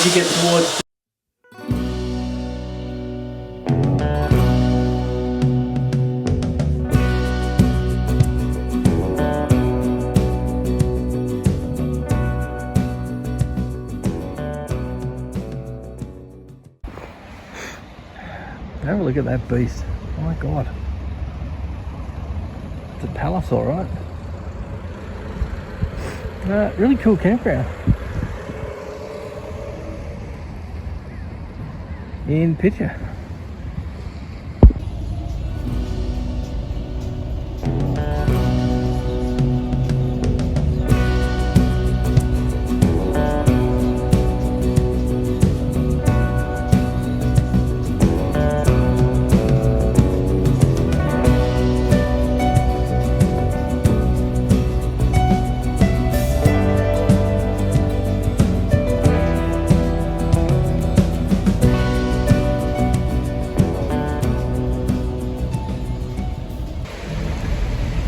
as you get towards. Have a look at that beast. Oh my god. It's a palace, alright. Really cool campground. In Pitea.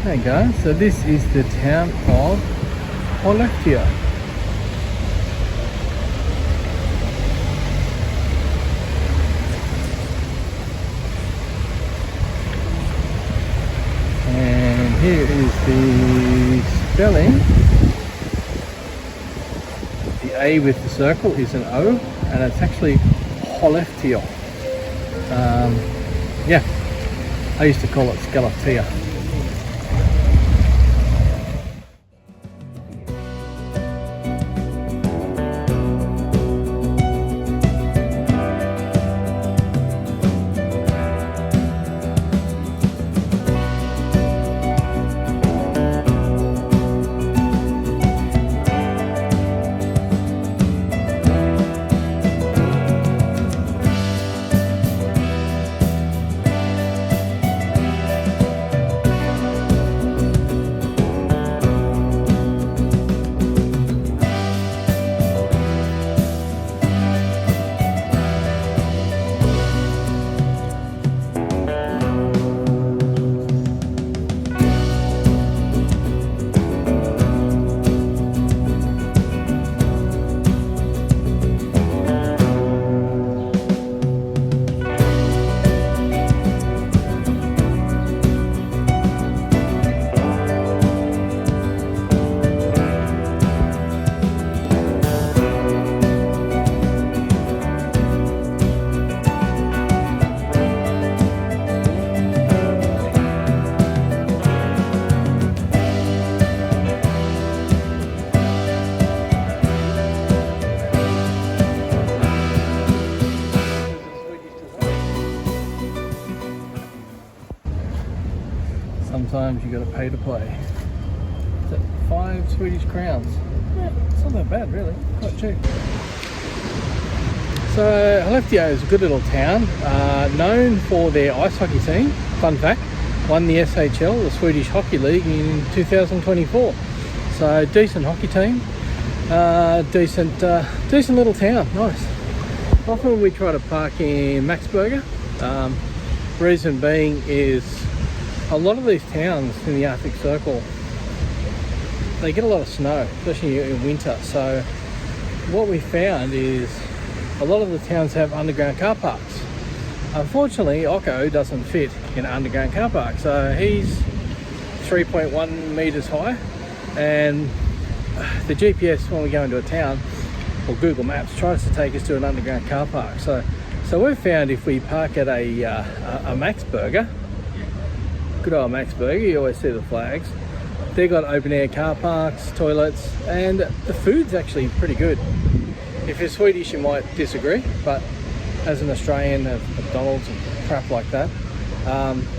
Hey guys, so this is the town of Skelleftea. And here is the spelling. The A with the circle is an O, and it's actually Skelleftea. Yeah, I used to call it Skelleftea. Sometimes you got to pay to play. Is that 5 Swedish crowns? Yeah, it's not that bad really, quite cheap. So Skelleftea is a good little town, known for their ice hockey team. Fun fact, won the SHL, the Swedish Hockey League, in 2024. So decent hockey team, decent little town, nice. Often we try to park in Maxberger. Reason being is a lot of these towns in the Arctic Circle, they get a lot of snow, especially in winter. So what we found is a lot of the towns have underground car parks. Unfortunately, Occo doesn't fit in an underground car park. So he's 3.1 meters high, and the GPS when we go into a town, or Google Maps, tries to take us to an underground car park. So we've found if we park at a Max Burger, good old Max Burger, you always see the flags. They've got open air car parks, toilets, and the food's actually pretty good. If you're Swedish, you might disagree, but as an Australian, McDonald's and crap like that,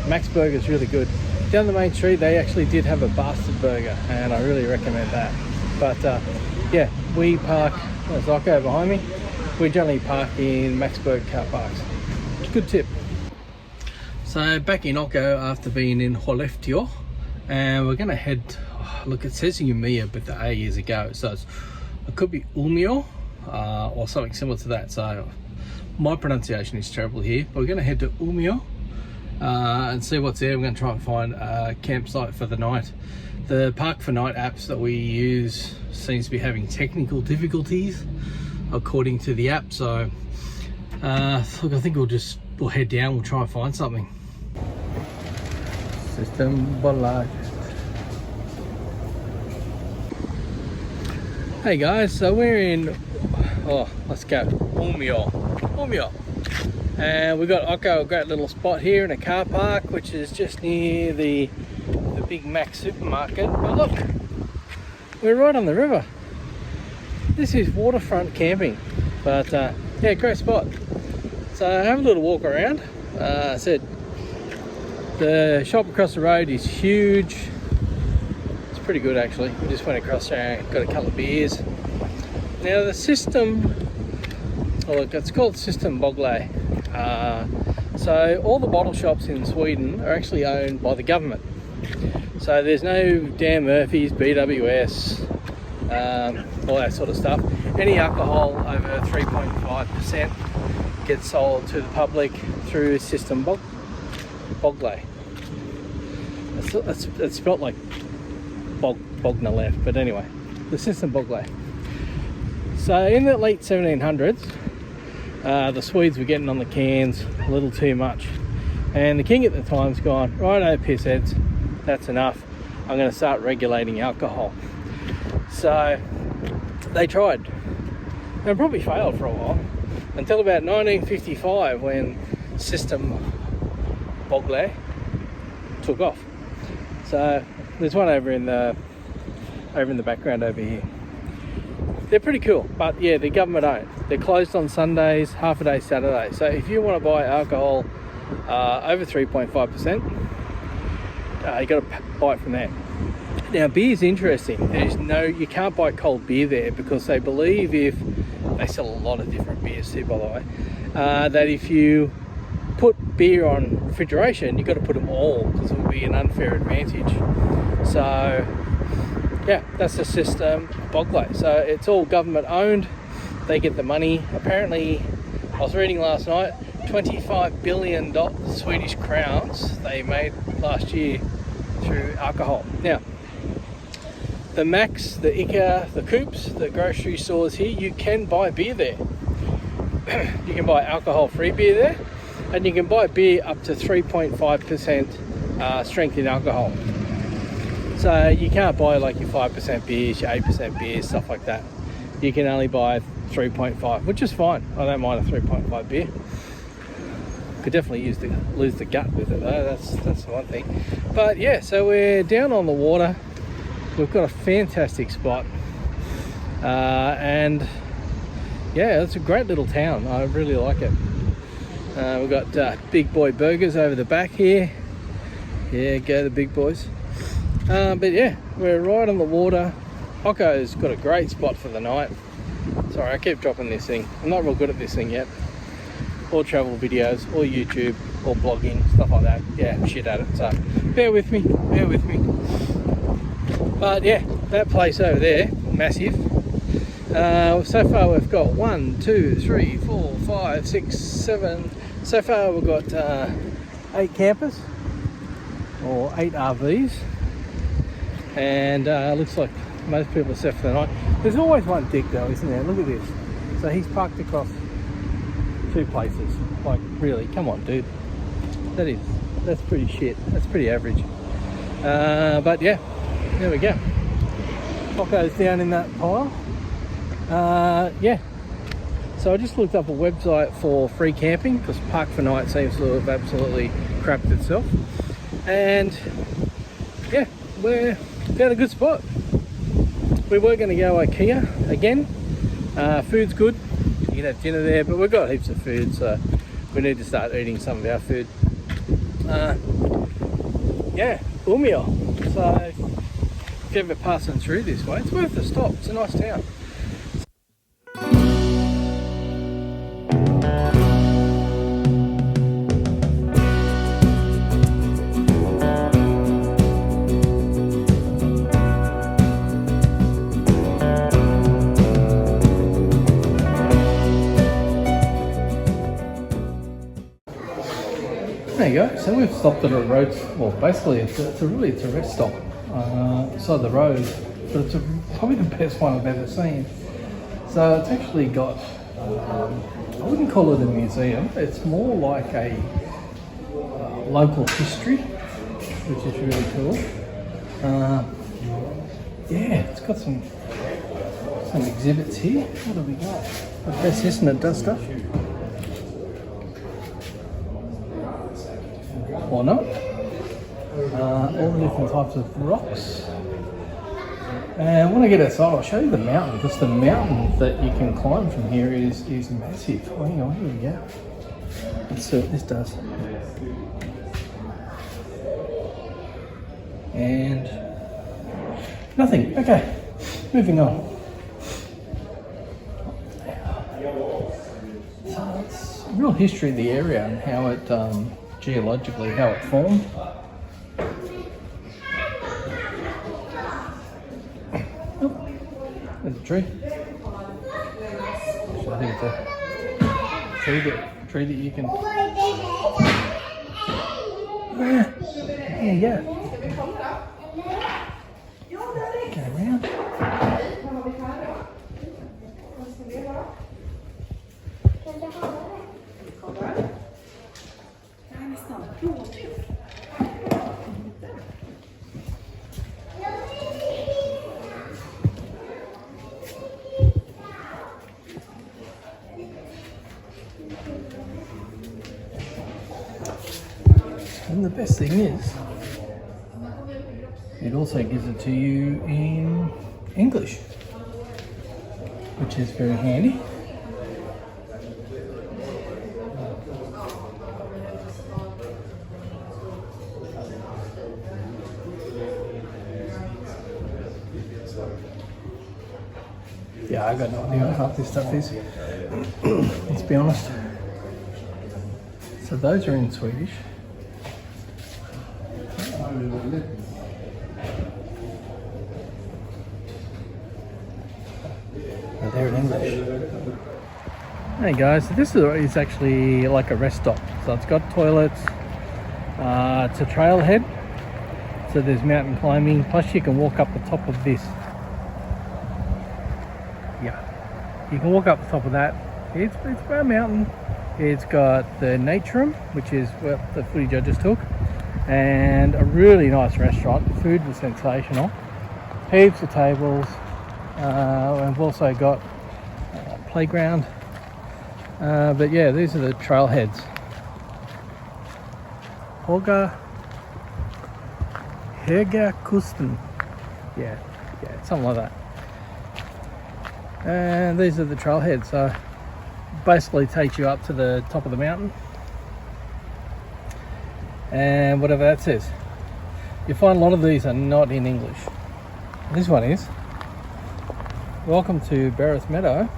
Max Burger's really good. Down the main street, they actually did have a bastard burger, and I really recommend that. But yeah, we park, there's Occo behind me, we generally park in Max Burger car parks. Good tip. So back in Occo after being in Skelleftea, and we're going to head, look, it says Umea, but the A is a go, so it could be Umea or something similar to that. So my pronunciation is terrible here, but we're going to head to Umea and see what's there. We're going to try and find a campsite for the night. The Park for Night apps that we use seems to be having technical difficulties, according to the app. So look, I think we'll head down, we'll try and find something. System Bollage. Hey guys, so we're in, let's go, Umea. And we've got Occo, a great little spot here in a car park, which is just near the big Max supermarket. But look, we're right on the river. This is waterfront camping, but yeah, great spot. So have a little walk around. I said the shop across the road is huge. It's pretty good actually. We just went across there and got a couple of beers. Now the system, look, it's called System Bogle. So all the bottle shops in Sweden are actually owned by the government. So there's no Dan Murphy's, BWS, all that sort of stuff. Any alcohol over 3.5% gets sold to the public through System Bogle. It's spelled like Bogner left, but anyway, the System Bogle. So in the late 1700s, the Swedes were getting on the cans a little too much, and the king at the time's gone, righto pissheads, that's enough, I'm going to start regulating alcohol. So they tried and probably failed for a while until about 1955 when System Bogle took off. So there's one over in the background over here. They're pretty cool, but yeah, they're government owned. They're closed on Sundays, half a day Saturday. So if you want to buy alcohol over 3.5%, you got to buy it from there. Now beer's interesting. You can't buy cold beer there because they believe they sell a lot of different beers too, by the way, that if you put beer on refrigeration, you've got to put them all because it would be an unfair advantage. So yeah, that's the System Bogle. So it's all government owned. They get the money. Apparently, I was reading last night, 25 billion Swedish crowns they made last year through alcohol. Now, the Max, the Ica, the Coops, the grocery stores here, you can buy beer there. You can buy alcohol-free beer there, and you can buy beer up to 3.5% strength in alcohol. So you can't buy like your 5% beers, your 8% beers, stuff like that. You can only buy 3.5, which is fine. I don't mind a 3.5 beer. Could definitely lose the gut with it though. That's the one thing. But yeah, so we're down on the water. We've got a fantastic spot, and yeah, it's a great little town. I really like it. We've got Big Boy Burgers over the back here. Yeah, go the big boys. But yeah, we're right on the water. Occo's got a great spot for the night. Sorry, I keep dropping this thing. I'm not real good at this thing yet. All travel videos, all YouTube, all blogging, stuff like that. Yeah, I'm shit at it, so bear with me. But yeah, that place over there, massive. So far we've got 1, 2, 3, 4, 5, 6, 7. So far we've got 8 campers, or 8 RVs. And looks like most people are set for the night. There's always one dick though, isn't there? Look at this. So he's parked across 2 places. Like really, come on dude. That's pretty shit. That's pretty average. But yeah, there we go. Occo's down in that pile. Yeah. So I just looked up a website for free camping because Park for Night seems to have absolutely crapped itself. And yeah, we're found a good spot. We were going to go IKEA again. Food's good. You can have dinner there, but we've got heaps of food, so we need to start eating some of our food. Yeah, Umea. So if you're ever passing through this way, it's worth a stop. It's a nice town. There you go. So we've stopped at a road. Well, basically, it's a rest stop beside the road, but it's probably the best one I've ever seen. So So it's actually got, I wouldn't call it a museum, it's more like a local history, which is really cool. Yeah, it's got some exhibits here. What have we got? I guess this and it does stuff. Or not. All the different types of rocks. And when I get outside, I'll show you the mountain, because the mountain that you can climb from here is massive. Hang on, here we go. Let's see what this does. And nothing. Okay, moving on. So it's real history of the area and how it geologically how it formed. Oh, there's a tree. So I think it's a tree that you can. There you go. Get around. And the best thing is, it also gives it to you in English, which is very handy. Yeah, I got no idea what half this stuff is. Let's be honest. So those are in Swedish. Oh, they're in English. Hey guys, so this is actually like a rest stop. So it's got toilets. It's a trailhead. So there's mountain climbing. Plus you can walk up the top of this. Yeah, you can walk up the top of that. It's a mountain. It's got the nature room, which is well, the footage I just took, and a really nice restaurant. Food was sensational. Heaps of tables. And we've also got a playground. But yeah, these are the trailheads. Höga-kusten. Yeah, something like that. And these are the trailheads. So basically takes you up to the top of the mountain. And whatever that says. You find a lot of these are not in English. This one is. Welcome to Barrett Meadow.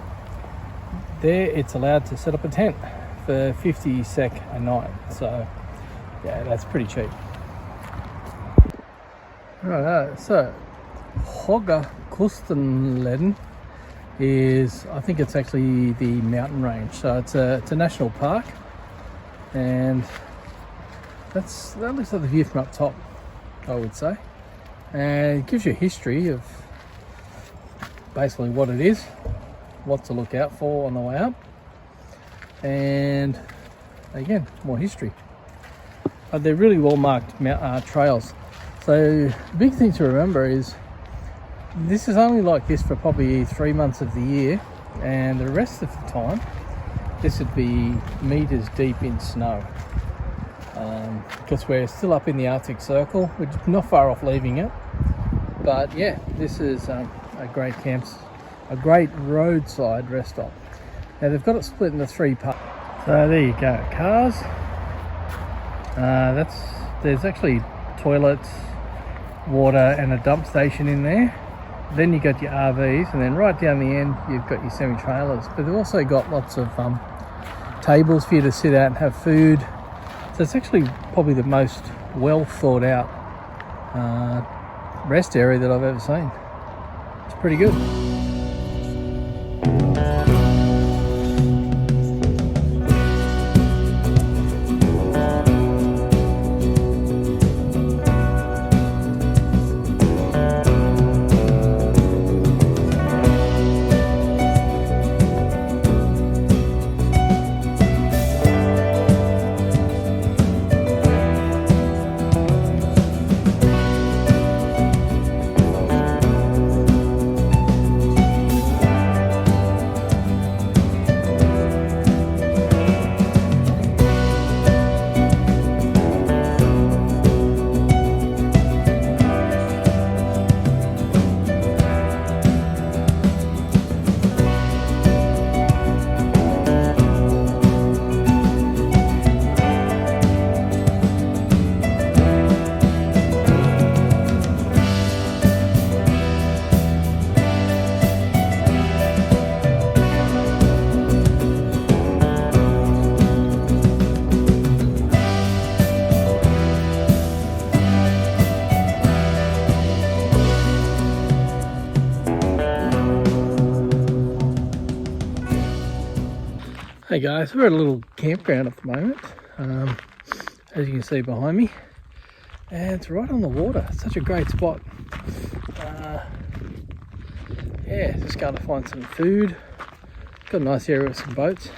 There it's allowed to set up a tent for 50 SEK a night. So yeah, that's pretty cheap. Right, so Höga-kusten is, I think it's actually the mountain range. So it's a national park, and that looks like the view from up top, I would say. And it gives you a history of basically what it is, what to look out for on the way up, and again, more history. But they're really well marked trails. So the big thing to remember is this is only like this for probably 3 months of the year, and the rest of the time this would be meters deep in snow, because we're still up in the Arctic Circle, which is not far off leaving it. But yeah, this is a great great roadside rest stop. Now they've got it split into 3 parts. So there you go, cars. There's actually toilets, water, and a dump station in there. Then you got your RVs, and then right down the end you've got your semi-trailers. But they've also got lots of tables for you to sit at and have food. So it's actually probably the most well thought out rest area that I've ever seen. It's pretty good. Hey guys, we're at a little campground at the moment, as you can see behind me, and it's right on the water. It's such a great spot. Yeah, just going to find some food. Got a nice area with some boats.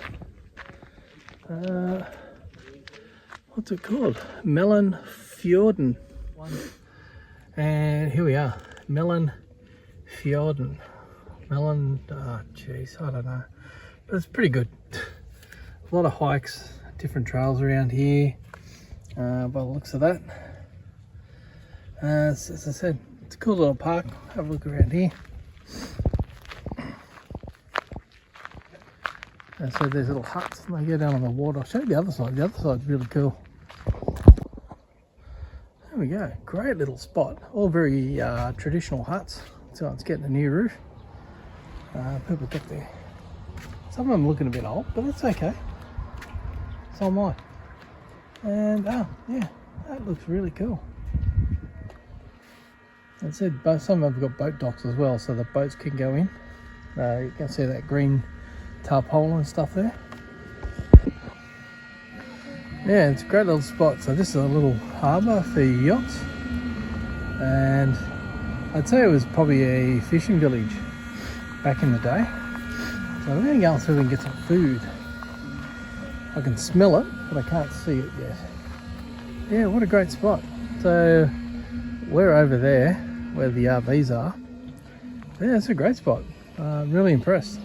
What's it called? Melon Fjorden. And here we are, Melon Fjorden. Melon, geez, I don't know, but it's pretty good. A lot of hikes, different trails around here, by the looks of that. As I said, it's a cool little park. Have a look around here. So there's little huts and they go down on the water. I'll show you the other side. The other side's really cool. There we go. Great little spot. All very traditional huts. So it's getting a new roof. People get there. Some of them looking a bit old, but that's okay. So am I. And yeah, that looks really cool. It said some of them have got boat docks as well, so the boats can go in. You can see that green tarpaulin and stuff there. Yeah, it's a great little spot. So this is a little harbour for yachts, and I'd say it was probably a fishing village back in the day. So we're going to go and see if we can get some food. I can smell it, but I can't see it yet. Yeah, what a great spot. So we're over there where the RVs are. Yeah, it's a great spot. I'm really impressed.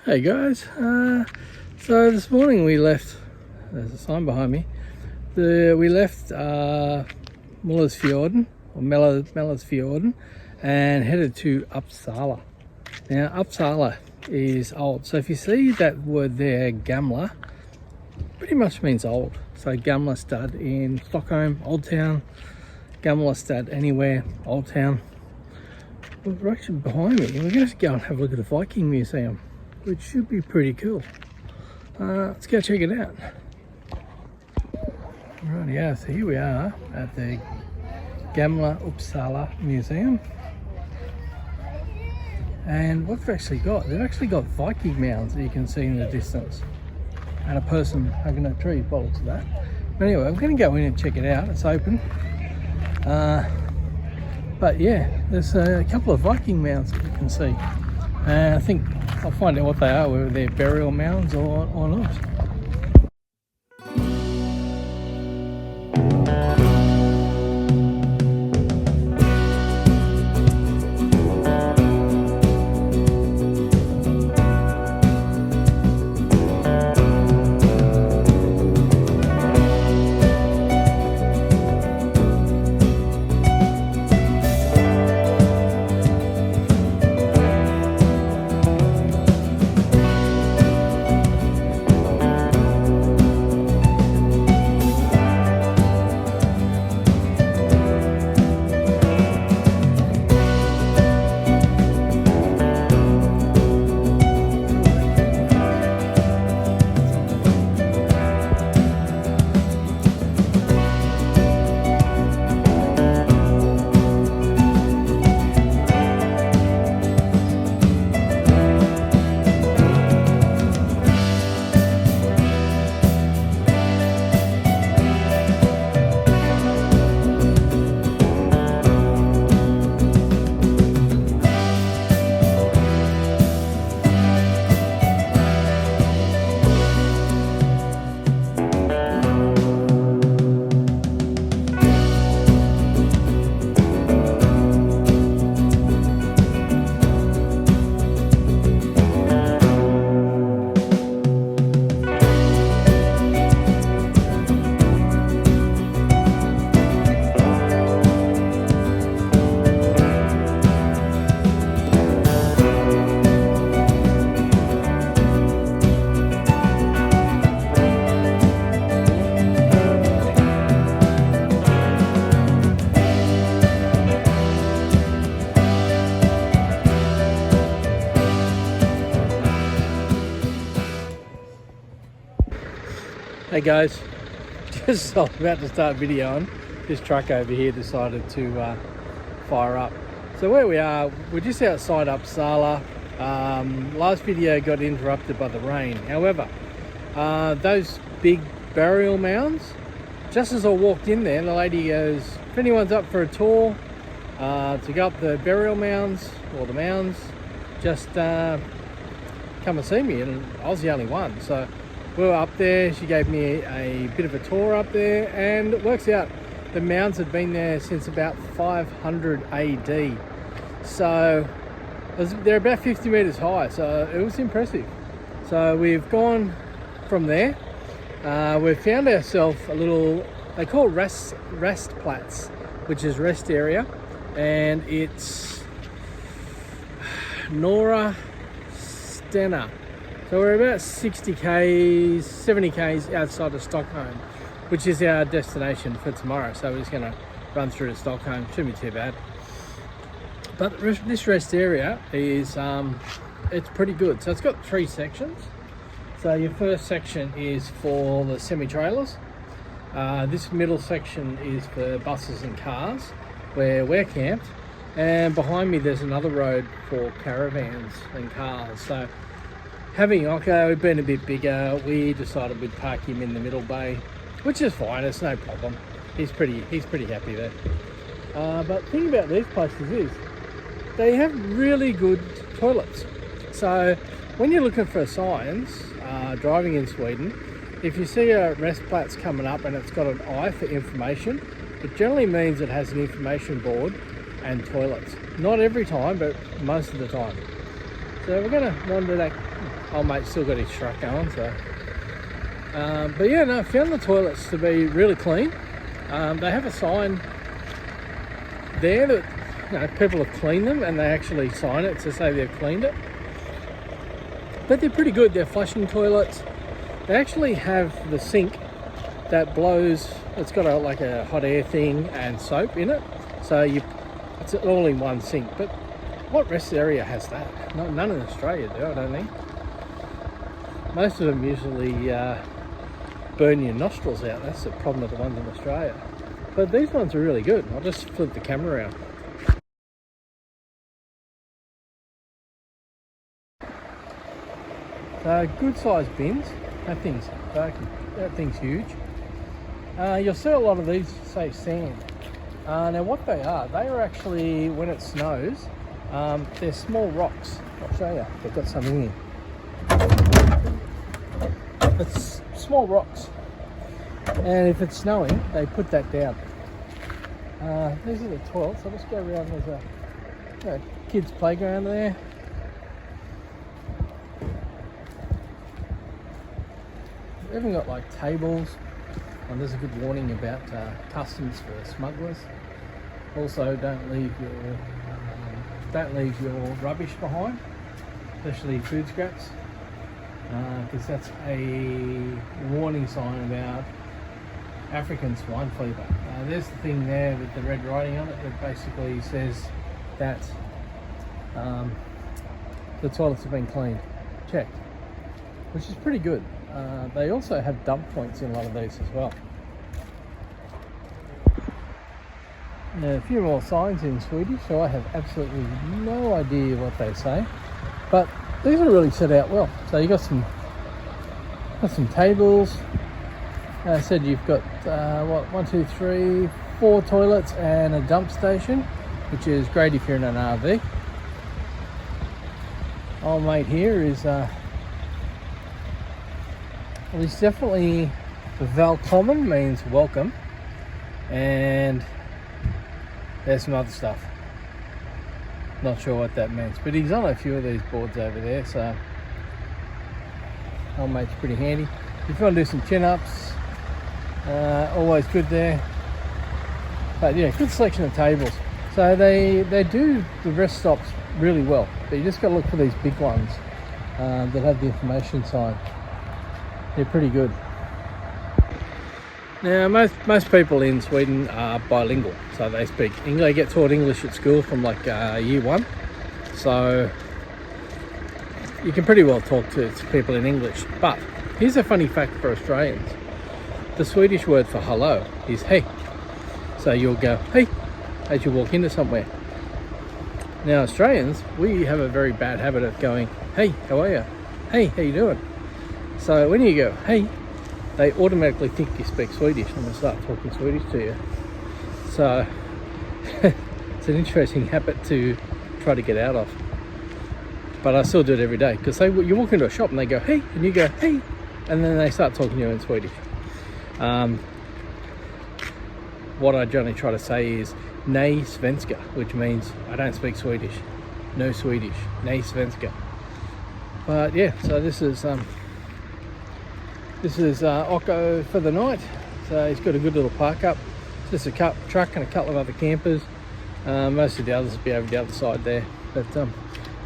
Hey guys, so this morning we left, there's a sign behind me, we left Mullersfjorden, or Mellersfjorden, and headed to Uppsala. Now Uppsala is old, so if you see that word there, Gamla, pretty much means old. So Gamla Stad in Stockholm, Old Town, Gamla Stad anywhere, Old Town. We're actually behind me, and we're going to go and have a look at the Viking Museum, which should be pretty cool. Let's go check it out. Right, yeah, so here we are at the Gamla Uppsala Museum. And what they've actually got Viking mounds that you can see in the distance. And a person hugging a tree by the looks of that. But anyway, I'm going to go in and check it out. It's open. But yeah, there's a couple of Viking mounds that you can see. I think I'll find out what they are, whether they're burial mounds or not. Hey guys, just I was about to start videoing. This truck over here decided to fire up. So where we are, we're just outside Uppsala. Last video got interrupted by the rain. However, those big burial mounds, just as I walked in there, the lady goes, if anyone's up for a tour to go up the burial mounds or the mounds, just come and see me. And I was the only one, so we were up there. She gave me a bit of a tour up there, and it works out the mounds had been there since about 500 AD. So they're about 50 meters high, so it was impressive. So we've gone from there. We've found ourselves a little, they call Rastplatz, which is rest area, and it's Norra Stena. So we're about 60 k's, 70 k's outside of Stockholm, which is our destination for tomorrow. So we're just going to run through to Stockholm. Shouldn't be too bad. But this rest area is, it's pretty good. So it's got 3 sections. So your first section is for the semi-trailers. This middle section is for buses and cars, where we're camped. And behind me there's another road for caravans and cars. So having Occo being a bit bigger, we decided we'd park him in the middle bay, which is fine, it's no problem. He's pretty happy there. But the thing about these places is they have really good toilets. So when you're looking for signs, driving in Sweden, if you see a Rastplatz coming up and it's got an eye for information, it generally means it has an information board and toilets. Not every time, but most of the time. So we're going to wander that. Oh mate, still got his truck going, so. But yeah, no, I found the toilets to be really clean. They have a sign there that people have cleaned them, and they actually sign it to say they've cleaned it. But they're pretty good. They're flushing toilets. They actually have the sink that blows. It's got like a hot air thing and soap in it. So it's all in one sink. But what rest area has that? None in Australia do, I don't think. Most of them usually burn your nostrils out. That's the problem with the ones in Australia. But these ones are really good. I'll just flip the camera around. Good sized bins. That thing's huge. You'll see a lot of these say sand. Now what they are actually, when it snows, they're small rocks. I'll show you. They've got some in here. It's small rocks, and if it's snowing, they put that down. These are the toilets. I'll just go around. There's a kids' playground there. We've even got like tables, and there's a good warning about customs for smugglers. Also, don't leave your rubbish behind, especially food scraps. Because that's a warning sign about African swine fever. There's the thing there with the red writing on it that basically says that the toilets have been cleaned, checked, which is pretty good. They also have dump points in a lot of these as well. Now, a few more signs in Swedish, so I have absolutely no idea what they say, but these are really set out well. So you got some tables. I said you've got 1, 2, 3, 4 toilets and a dump station, which is great if you're in an RV. Old mate here is well, he's definitely Velkommen means welcome, and there's some other stuff. Not sure what that means, but he's on a few of these boards over there, so old mate's pretty handy. If you want to do some chin-ups, always good there. But yeah, good selection of tables. So they do the rest stops really well, but you just got to look for these big ones that have the information sign. They're pretty good. Now, most people in Sweden are bilingual, so they speak English. They get taught English at school from like year 1, so you can pretty well talk to people in English. But here's a funny fact for Australians. the Swedish word for hello is hey. So you'll go hey as you walk into somewhere. Now Australians, we have a very bad habit of going, hey, how are you? Hey, how you doing? So when you go, hey, they automatically think you speak Swedish and they start talking Swedish to you. So it's an interesting habit to try to get out of. But I still do it every day because you walk into a shop and they go, hey, and you go, hey, and then they start talking to you in Swedish. What I generally try to say is nej svenska, which means I don't speak Swedish. No Swedish, nej svenska. But yeah, so this is Occo for the night. So he's got a good little park up. Just a truck and a couple of other campers. Most of the others will be over the other side there. But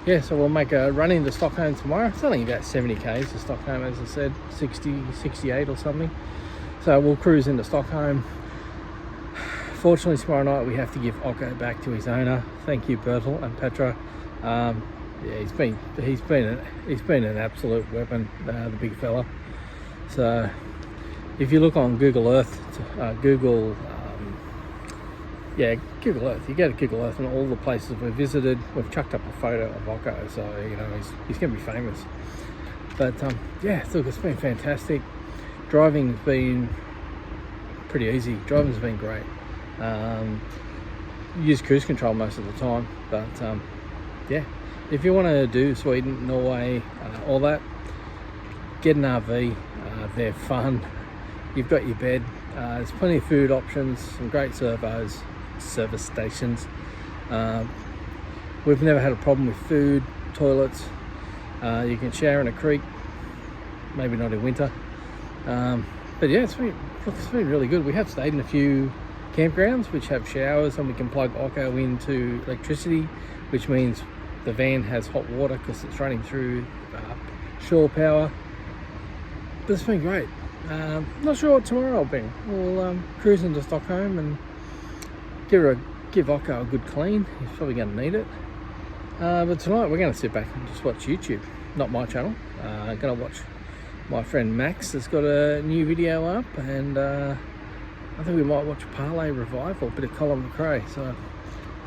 yeah, so we'll make a run into Stockholm tomorrow. It's only about 70 k's to Stockholm, as I said, 60, 68 or something. So we'll cruise into Stockholm. Fortunately, tomorrow night we have to give Occo back to his owner. Thank you, Bertel and Petra. Yeah, he's been an absolute weapon, the big fella. So if you look on Google Earth, Google Earth. You go to Google Earth and all the places we've visited, we've chucked up a photo of Occo, so you know he's going to be famous. But yeah, look, it's been fantastic. Driving's been pretty easy. Driving's been great. Use cruise control most of the time, but yeah, if you want to do Sweden, Norway, all that, get an RV. They're fun. You've got your bed. There's plenty of food options, some great service stations. We've never had a problem with food, toilets. You can shower in a creek, maybe not in winter. But yeah, it's been really good. We have stayed in a few campgrounds which have showers, and we can plug Occo into electricity, which means the van has hot water because it's running through shore power. But it's been great. Not sure what tomorrow will bring. We'll cruise into Stockholm and give Occo a good clean. He's probably going to need it. But tonight we're going to sit back and just watch YouTube, not my channel. I'm going to watch my friend Max has got a new video up, and I think we might watch Parlay Revival, a bit of Colin McRae. So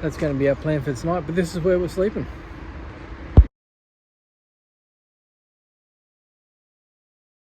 that's going to be our plan for tonight. But this is where we're sleeping.